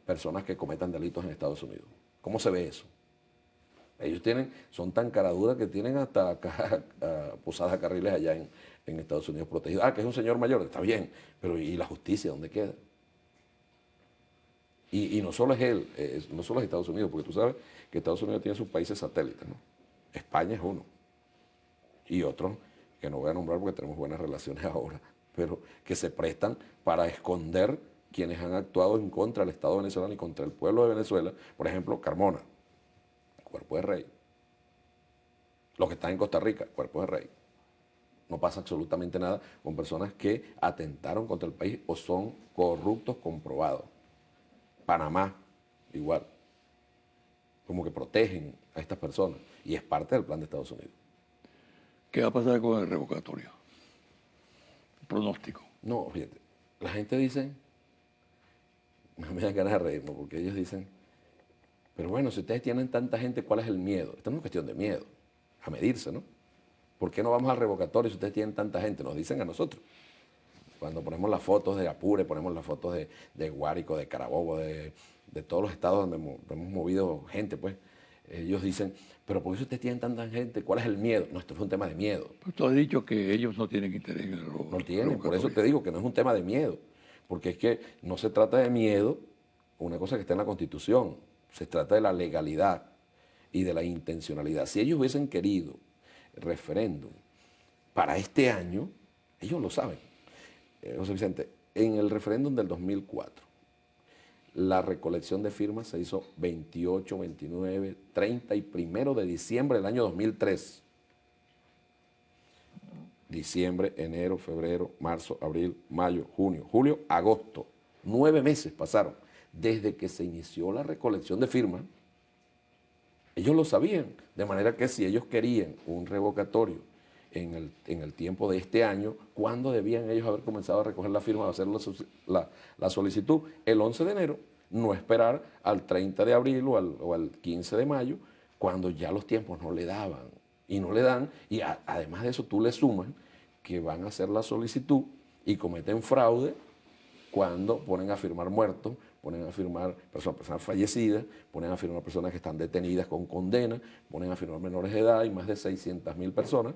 Speaker 4: personas que cometan delitos en Estados Unidos. ¿Cómo se ve eso? Ellos son tan caraduras que tienen hasta Posada Carriles allá en Estados Unidos protegidos. Ah, que es un señor mayor, está bien, pero ¿y la justicia dónde queda? Y no solo es él, no solo es Estados Unidos, porque tú sabes que Estados Unidos tiene sus países satélites, ¿no? España es uno. Y otros que no voy a nombrar porque tenemos buenas relaciones ahora, pero que se prestan para esconder quienes han actuado en contra del Estado venezolano y contra el pueblo de Venezuela. Por ejemplo, Carmona, cuerpo de rey. Los que están en Costa Rica, cuerpo de rey. No pasa absolutamente nada con personas que atentaron contra el país o son corruptos comprobados. Panamá, igual. Como que protegen a estas personas y es parte del plan de Estados Unidos.
Speaker 2: ¿Qué va a pasar con el revocatorio? Pronóstico.
Speaker 4: No, fíjate, la gente dice, me da ganas de reírme porque ellos dicen, pero bueno, si ustedes tienen tanta gente, ¿cuál es el miedo? Esta no es cuestión de miedo, a medirse, ¿no? ¿Por qué no vamos al revocatorio si ustedes tienen tanta gente? Nos dicen a nosotros. Cuando ponemos las fotos de Apure, ponemos las fotos de Guárico, de Carabobo, de todos los estados donde hemos movido gente, pues, ellos dicen, pero ¿por qué ustedes tienen tanta gente? ¿Cuál es el miedo? No, esto es un tema de miedo.
Speaker 2: Pero tú has dicho que ellos no tienen interés en el robo.
Speaker 4: No tienen, por eso te digo que no es un tema de miedo, porque es que no se trata de miedo, una cosa que está en la Constitución, se trata de la legalidad y de la intencionalidad. Si ellos hubiesen querido referéndum para este año, ellos lo saben. José Vicente, en el referéndum del 2004, la recolección de firmas se hizo 28, 29, 30 y 1 de diciembre del año 2003. Diciembre, enero, febrero, marzo, abril, mayo, junio, julio, agosto. 9 meses pasaron desde que se inició la recolección de firmas. Ellos lo sabían, de manera que si ellos querían un revocatorio en el tiempo de este año, ¿cuándo debían ellos haber comenzado a recoger la firma, a hacer la solicitud? El 11 de enero, no esperar al 30 de abril o al 15 de mayo, cuando ya los tiempos no le daban. Y no le dan, y además de eso tú le sumas que van a hacer la solicitud y cometen fraude cuando ponen a firmar muertos, ponen a firmar personas fallecidas, ponen a firmar personas que están detenidas con condena, ponen a firmar menores de edad y más de 600.000 personas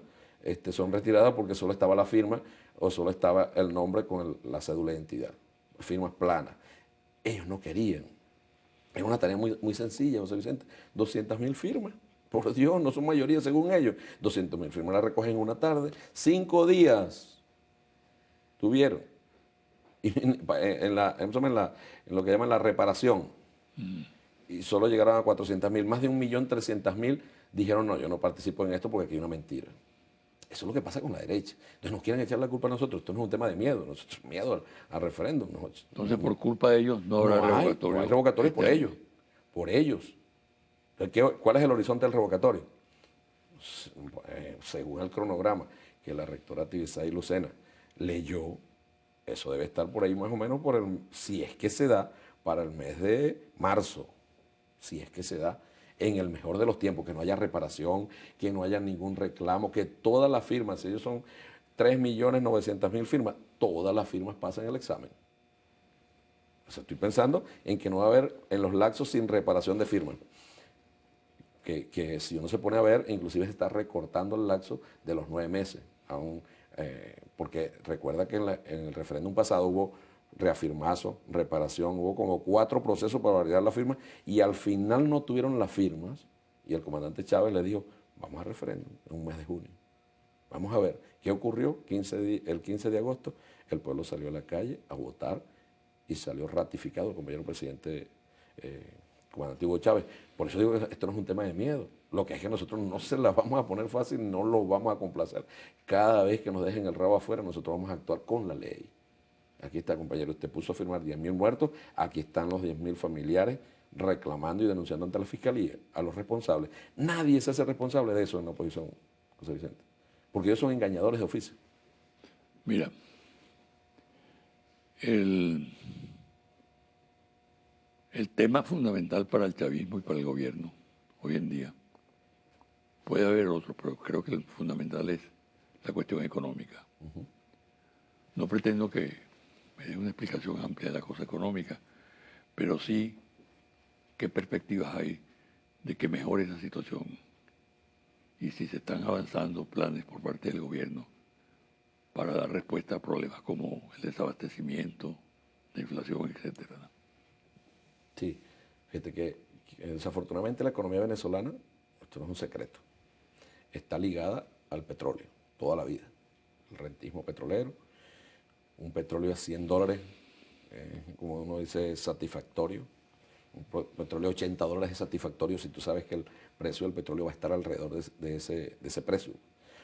Speaker 4: son retiradas porque solo estaba la firma o solo estaba el nombre con la cédula de identidad, firmas planas. Ellos no querían. Es una tarea muy, muy sencilla, José Vicente. 200.000 firmas. Por Dios, no son mayoría según ellos. 200.000 firmas las recogen en una tarde. 5 días tuvieron. Y en lo que llaman la reparación. Y solo llegaron a 400.000. Más de 1.300.000 dijeron, no, yo no participo en esto porque aquí hay una mentira. Eso es lo que pasa con la derecha. Entonces nos quieren echar la culpa a nosotros. Esto no es un tema de miedo. Nosotros miedo al referéndum.
Speaker 2: Entonces, por culpa de ellos, no habrá revocatorio.
Speaker 4: No hay revocatorio por ellos. Por ellos. ¿Cuál es el horizonte del revocatorio? Según el cronograma que la rectora Tibisay Lucena leyó, eso debe estar por ahí más o menos si es que se da, para el mes de marzo. Si es que se da. En el mejor de los tiempos, que no haya reparación, que no haya ningún reclamo, que todas las firmas, si ellos son 3.900.000 firmas, todas las firmas pasan el examen. O sea, estoy pensando en que no va a haber en los lapsos sin reparación de firmas. Que si uno se pone a ver, inclusive se está recortando el lapso de los 9 meses. Porque recuerda que en el referéndum pasado hubo reafirmazo, reparación, hubo como 4 procesos para validar la firma y al final no tuvieron las firmas y el comandante Chávez le dijo, vamos a referéndum en un mes de junio. Vamos a ver qué ocurrió el 15 de agosto. El pueblo salió a la calle a votar y salió ratificado el compañero presidente comandante Hugo Chávez. Por eso digo que esto no es un tema de miedo. Lo que es que nosotros no se la vamos a poner fácil, no lo vamos a complacer. Cada vez que nos dejen el rabo afuera, nosotros vamos a actuar con la ley. Aquí está, compañero, usted puso a firmar 10.000 muertos, aquí están los 10.000 familiares reclamando y denunciando ante la Fiscalía a los responsables. Nadie se hace responsable de eso en la oposición, José Vicente, porque ellos son engañadores de oficio.
Speaker 2: Mira, el tema fundamental para el chavismo y para el gobierno hoy en día, puede haber otro, pero creo que el fundamental es la cuestión económica. No pretendo que me dé una explicación amplia de la cosa económica, pero sí qué perspectivas hay de que mejore esa situación y si se están avanzando planes por parte del gobierno para dar respuesta a problemas como el desabastecimiento, la inflación, etcétera.
Speaker 4: Sí, fíjate que desafortunadamente la economía venezolana, esto no es un secreto, está ligada al petróleo toda la vida, el rentismo petrolero. Un petróleo a $100, como uno dice, satisfactorio. Un petróleo a $80 es satisfactorio si tú sabes que el precio del petróleo va a estar alrededor de ese precio.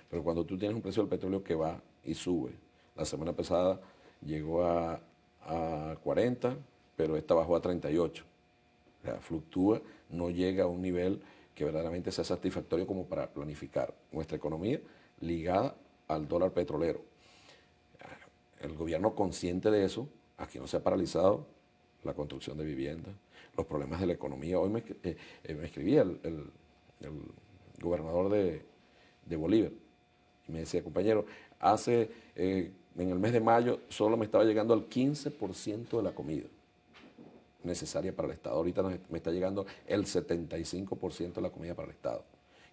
Speaker 4: Pero cuando tú tienes un precio del petróleo que va y sube, la semana pasada llegó a 40, pero esta bajó a 38. O sea, fluctúa, no llega a un nivel que verdaderamente sea satisfactorio como para planificar nuestra economía ligada al dólar petrolero. El gobierno, consciente de eso, aquí no se ha paralizado la construcción de viviendas, los problemas de la economía. Hoy me escribía el gobernador de Bolívar y me decía, compañero, en el mes de mayo solo me estaba llegando al 15% de la comida necesaria para el Estado. Ahorita me está llegando el 75% de la comida para el Estado,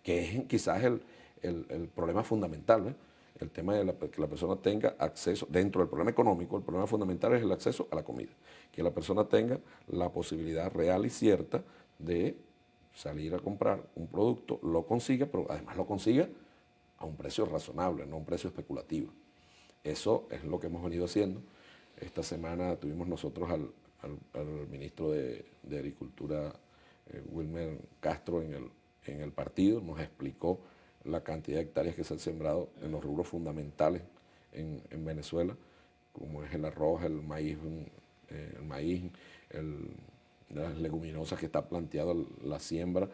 Speaker 4: que es quizás el problema fundamental, ¿no? El tema de que la persona tenga acceso, dentro del problema económico, el problema fundamental es el acceso a la comida. Que la persona tenga la posibilidad real y cierta de salir a comprar un producto, lo consiga, pero además lo consiga a un precio razonable, no a un precio especulativo. Eso es lo que hemos venido haciendo. Esta semana tuvimos nosotros al ministro de Agricultura, Wilmer Castro, en el partido, nos explicó la cantidad de hectáreas que se han sembrado en los rubros fundamentales en Venezuela, como es el arroz, el maíz, las leguminosas que está planteado la siembra,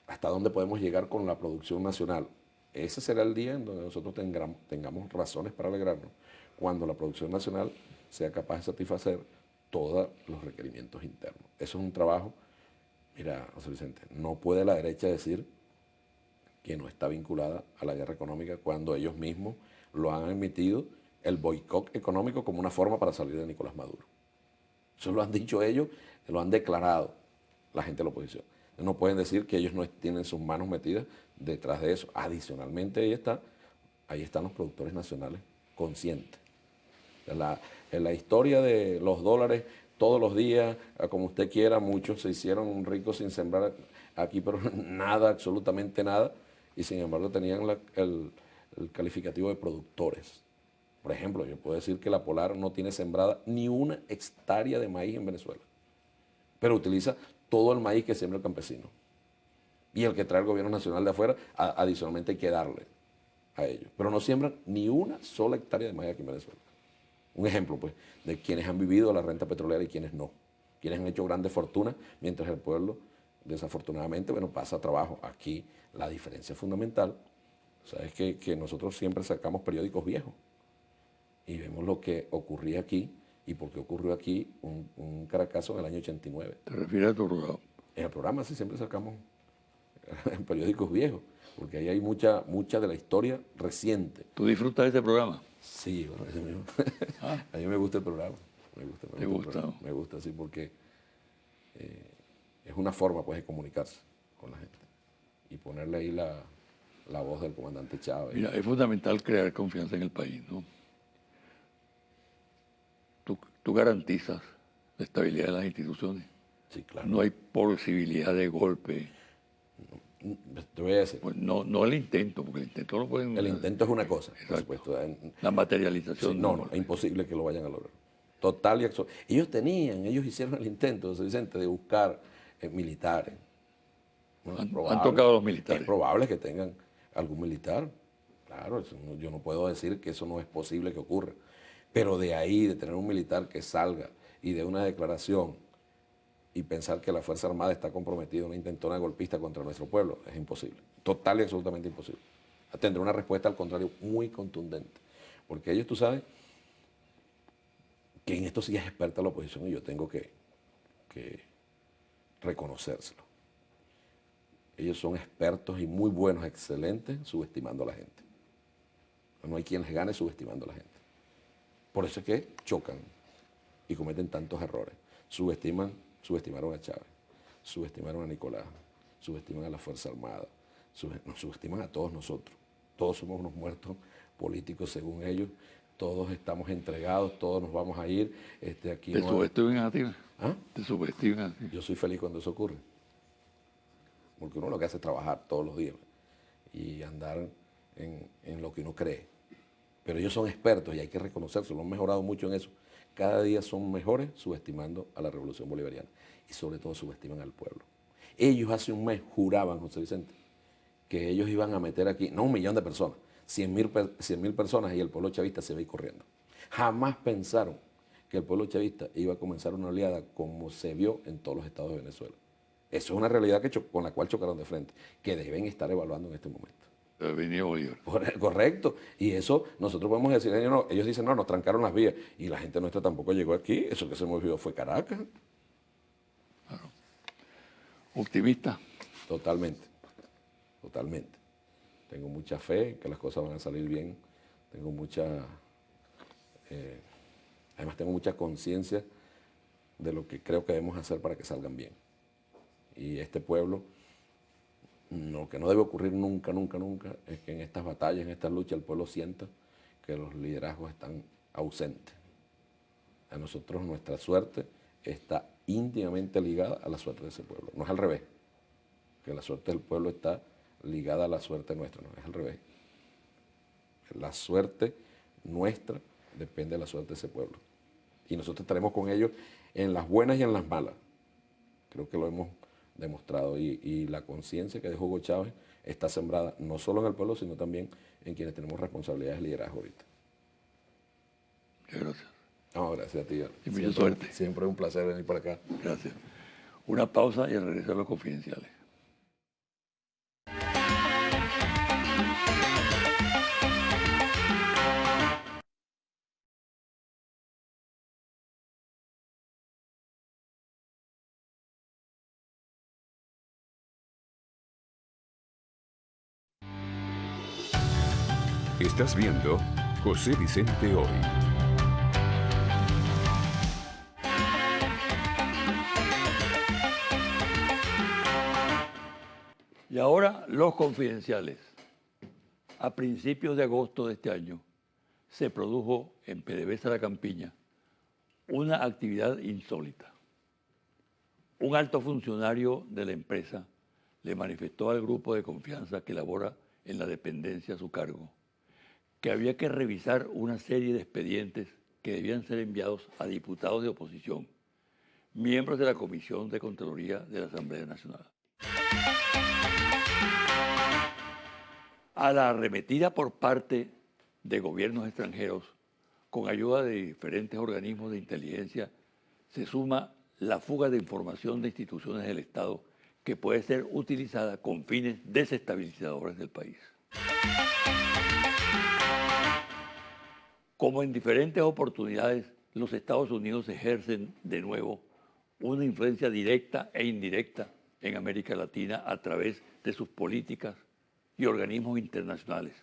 Speaker 4: hasta dónde podemos llegar con la producción nacional. Ese será el día en donde nosotros tengamos razones para alegrarnos, cuando la producción nacional sea capaz de satisfacer todos los requerimientos internos. Eso es un trabajo, mira, José Vicente, no puede la derecha decir que no está vinculada a la guerra económica cuando ellos mismos lo han admitido el boicot económico como una forma para salir de Nicolás Maduro. Eso lo han dicho ellos, lo han declarado la gente de la oposición. No pueden decir que ellos no tienen sus manos metidas detrás de eso. Adicionalmente, ahí están los productores nacionales conscientes. En la historia de los dólares, todos los días, como usted quiera, muchos se hicieron ricos sin sembrar aquí, pero nada, absolutamente nada, y sin embargo tenían el calificativo de productores. Por ejemplo, yo puedo decir que la Polar no tiene sembrada ni una hectárea de maíz en Venezuela, pero utiliza todo el maíz que siembra el campesino. Y el que trae el gobierno nacional de afuera, adicionalmente hay que darle a ellos. Pero no siembran ni una sola hectárea de maíz aquí en Venezuela. Un ejemplo, pues, de quienes han vivido la renta petrolera y quienes no. Quienes han hecho grandes fortunas, mientras el pueblo, desafortunadamente, bueno, pasa trabajo. Aquí la diferencia fundamental, ¿sabes? Que nosotros siempre sacamos periódicos viejos y vemos lo que ocurría aquí y por qué ocurrió aquí un Caracazo en el año 89.
Speaker 2: ¿Te refieres a tu programa?
Speaker 4: En el programa sí siempre sacamos periódicos viejos, porque ahí hay mucha de la historia reciente.
Speaker 2: ¿Tú disfrutas de este programa?
Speaker 4: Sí, bueno, a mí me gusta el programa.
Speaker 2: ¿Te gusta?
Speaker 4: Me gusta, sí, porque es una forma, pues, de comunicarse con la gente y ponerle ahí la voz del comandante Chávez.
Speaker 2: Mira, es fundamental crear confianza en el país, ¿no? Tú garantizas la estabilidad de las instituciones.
Speaker 4: Sí, claro.
Speaker 2: No hay posibilidad de golpe.
Speaker 4: Te voy a decir.
Speaker 2: Pues no el intento, porque el intento lo pueden...
Speaker 4: El intento es una cosa,
Speaker 2: Exacto.
Speaker 4: por supuesto.
Speaker 2: La materialización.
Speaker 4: Sí, no, es imposible que lo vayan a lograr. Total y absoluto. Ellos hicieron el intento, José Vicente, de buscar militares. Bueno,
Speaker 2: han tocado los militares.
Speaker 4: Es probable que tengan algún militar. Claro, yo no puedo decir que eso no es posible que ocurra. Pero de ahí, de tener un militar que salga y de una declaración y pensar que la Fuerza Armada está comprometida en una intentona golpista contra nuestro pueblo, es imposible. Total y absolutamente imposible. Tendrá una respuesta, al contrario, muy contundente. Porque ellos, tú sabes, que en esto sí es experta la oposición y yo tengo que reconocérselo. Ellos son expertos y muy buenos, excelentes, subestimando a la gente. No hay quien les gane subestimando a la gente. Por eso es que chocan y cometen tantos errores. Subestimaron a Chávez, subestimaron a Nicolás, subestiman a la Fuerza Armada, nos subestiman a todos nosotros. Todos somos unos muertos políticos según ellos, todos estamos entregados, todos nos vamos a ir. Aquí
Speaker 2: ¿Te subestiman a ti?
Speaker 4: ¿Ah?
Speaker 2: ¿Te subestiman a ti?
Speaker 4: Yo soy feliz cuando eso ocurre. Porque uno lo que hace es trabajar todos los días y andar en lo que uno cree. Pero ellos son expertos y hay que reconocerse, lo han mejorado mucho en eso. Cada día son mejores subestimando a la Revolución Bolivariana y sobre todo subestiman al pueblo. Ellos hace un mes juraban, José Vicente, que ellos iban a meter aquí, no 1 millón de personas, 100.000 personas y el pueblo chavista se va a ir corriendo. Jamás pensaron que el pueblo chavista iba a comenzar una oleada como se vio en todos los estados de Venezuela. Eso es una realidad con la cual chocaron de frente, que deben estar evaluando en este momento. Correcto. Y eso nosotros podemos decir, ellos dicen, no, nos trancaron las vías. Y la gente nuestra tampoco llegó aquí. Eso que se movió fue Caracas.
Speaker 2: Claro. ¿Optimista?
Speaker 4: Totalmente. Tengo mucha fe que las cosas van a salir bien. Además tengo mucha conciencia de lo que creo que debemos hacer para que salgan bien. Y este pueblo, lo que no debe ocurrir nunca, es que en estas batallas, en estas luchas, el pueblo sienta que los liderazgos están ausentes. A nosotros nuestra suerte está íntimamente ligada a la suerte de ese pueblo. No es al revés, que la suerte del pueblo está ligada a la suerte nuestra, no, es al revés. La suerte nuestra depende de la suerte de ese pueblo. Y nosotros estaremos con ellos en las buenas y en las malas. Creo que lo hemos demostrado y la conciencia que dejó Hugo Chávez está sembrada no solo en el pueblo, sino también en quienes tenemos responsabilidades de liderazgo ahorita.
Speaker 2: Gracias.
Speaker 4: No, gracias a ti.
Speaker 2: Y mucha suerte.
Speaker 4: Siempre es un placer venir para acá.
Speaker 2: Gracias. Una pausa y al regreso a los confidenciales.
Speaker 3: Estás viendo José Vicente Hoy.
Speaker 2: Y ahora los confidenciales. A principios de agosto de este año se produjo en PDVSA La Campiña una actividad insólita. Un alto funcionario de la empresa le manifestó al grupo de confianza que labora en la dependencia a su cargo que había que revisar una serie de expedientes que debían ser enviados a diputados de oposición, miembros de la Comisión de Contraloría de la Asamblea Nacional. A la arremetida por parte de gobiernos extranjeros, con ayuda de diferentes organismos de inteligencia, se suma la fuga de información de instituciones del Estado que puede ser utilizada con fines desestabilizadores del país. Como en diferentes oportunidades, los Estados Unidos ejercen de nuevo una influencia directa e indirecta en América Latina a través de sus políticas y organismos internacionales,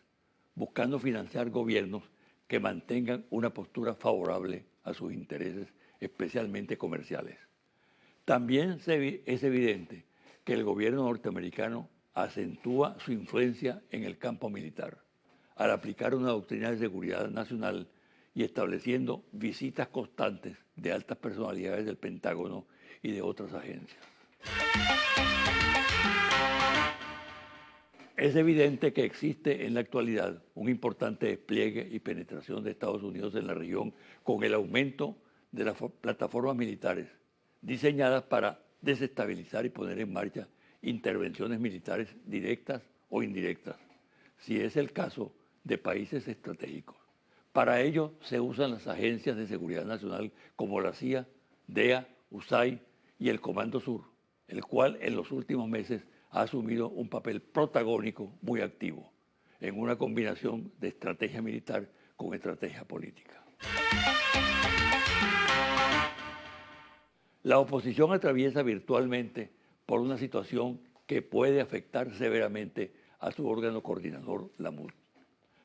Speaker 2: buscando financiar gobiernos que mantengan una postura favorable a sus intereses, especialmente comerciales. También es evidente que el gobierno norteamericano acentúa su influencia en el campo militar, al aplicar una doctrina de seguridad nacional y estableciendo visitas constantes de altas personalidades del Pentágono y de otras agencias. Es evidente que existe en la actualidad un importante despliegue y penetración de Estados Unidos en la región con el aumento de las plataformas militares diseñadas para desestabilizar y poner en marcha intervenciones militares directas o indirectas, si es el caso de países estratégicos. Para ello se usan las agencias de seguridad nacional como la CIA, DEA, USAID y el Comando Sur, el cual en los últimos meses ha asumido un papel protagónico muy activo en una combinación de estrategia militar con estrategia política. La oposición atraviesa virtualmente por una situación que puede afectar severamente a su órgano coordinador, la MUD.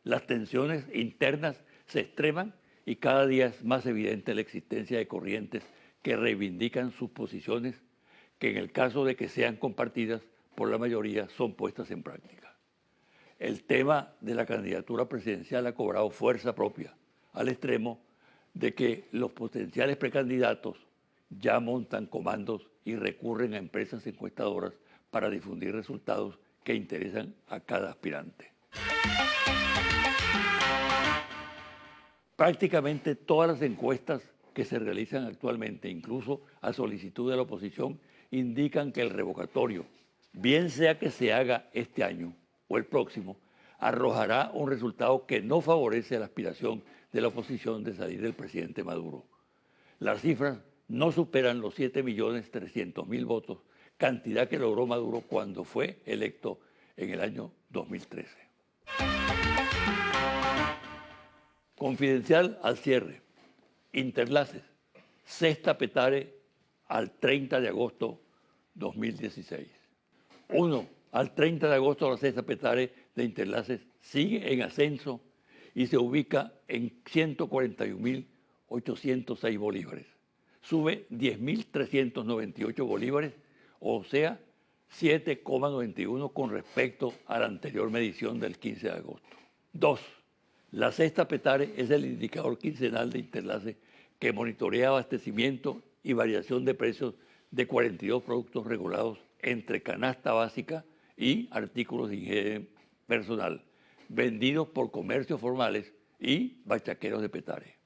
Speaker 2: Las tensiones internas se extreman y cada día es más evidente la existencia de corrientes que reivindican sus posiciones, que en el caso de que sean compartidas por la mayoría son puestas en práctica. El tema de la candidatura presidencial ha cobrado fuerza propia, al extremo de que los potenciales precandidatos ya montan comandos y recurren a empresas encuestadoras para difundir resultados que interesan a cada aspirante. Prácticamente todas las encuestas que se realizan actualmente, incluso a solicitud de la oposición, indican que el revocatorio, bien sea que se haga este año o el próximo, arrojará un resultado que no favorece a la aspiración de la oposición de salir del presidente Maduro. Las cifras no superan los 7.300.000 votos, cantidad que logró Maduro cuando fue electo en el año 2013. Confidencial al cierre. Interlaces. Sexta Petare al 30 de agosto 2016. 1. Al 30 de agosto la sexta Petare de Interlaces sigue en ascenso y se ubica en 141.806 bolívares. Sube 10.398 bolívares, o sea, 7,91 con respecto a la anterior medición del 15 de agosto. 2. La sexta Petare es el indicador quincenal de Interlace que monitorea abastecimiento y variación de precios de 42 productos regulados entre canasta básica y artículos de higiene personal, vendidos por comercios formales y bachaqueros de Petare.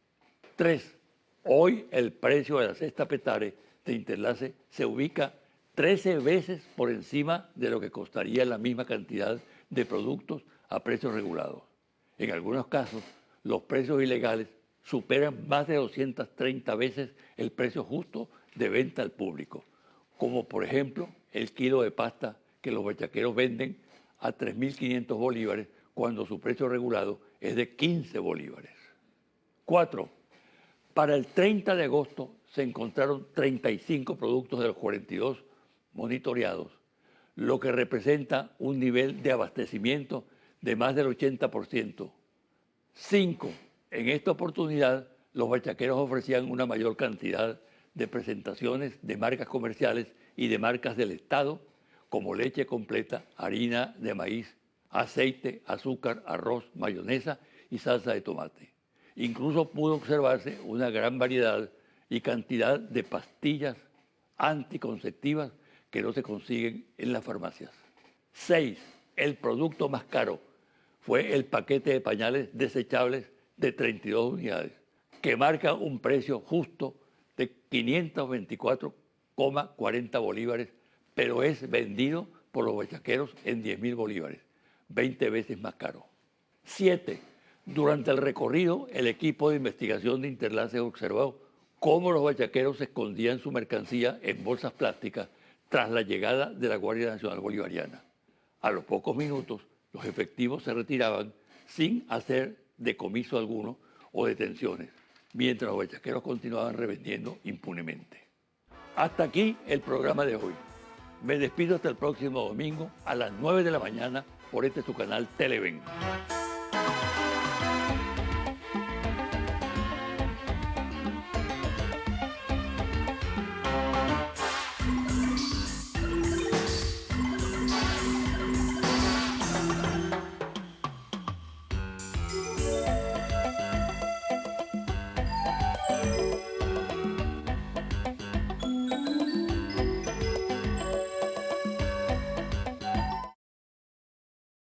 Speaker 2: 3. Hoy el precio de la sexta Petare de Interlace se ubica 13 veces por encima de lo que costaría la misma cantidad de productos a precios regulados. En algunos casos, los precios ilegales superan más de 230 veces el precio justo de venta al público, como por ejemplo el kilo de pasta que los bachaqueros venden a 3.500 bolívares cuando su precio regulado es de 15 bolívares. 4. Para el 30 de agosto se encontraron 35 productos de los 42 monitoreados, lo que representa un nivel de abastecimiento de más del 80%, 5. En esta oportunidad, los bachaqueros ofrecían una mayor cantidad de presentaciones de marcas comerciales y de marcas del Estado, como leche completa, harina de maíz, aceite, azúcar, arroz, mayonesa y salsa de tomate. Incluso pudo observarse una gran variedad y cantidad de pastillas anticonceptivas que no se consiguen en las farmacias. 6. El producto más caro fue el paquete de pañales desechables de 32 unidades, que marca un precio justo de 524,40 bolívares, pero es vendido por los bachaqueros en 10.000 bolívares, 20 veces más caro. 7. Durante el recorrido, el equipo de investigación de Interlance observó cómo los bachaqueros escondían su mercancía en bolsas plásticas tras la llegada de la Guardia Nacional Bolivariana. A los pocos minutos, los efectivos se retiraban sin hacer decomiso alguno o detenciones, mientras los bachaqueros continuaban revendiendo impunemente. Hasta aquí el programa de hoy. Me despido hasta el próximo domingo a las 9 de la mañana por este su canal Televen.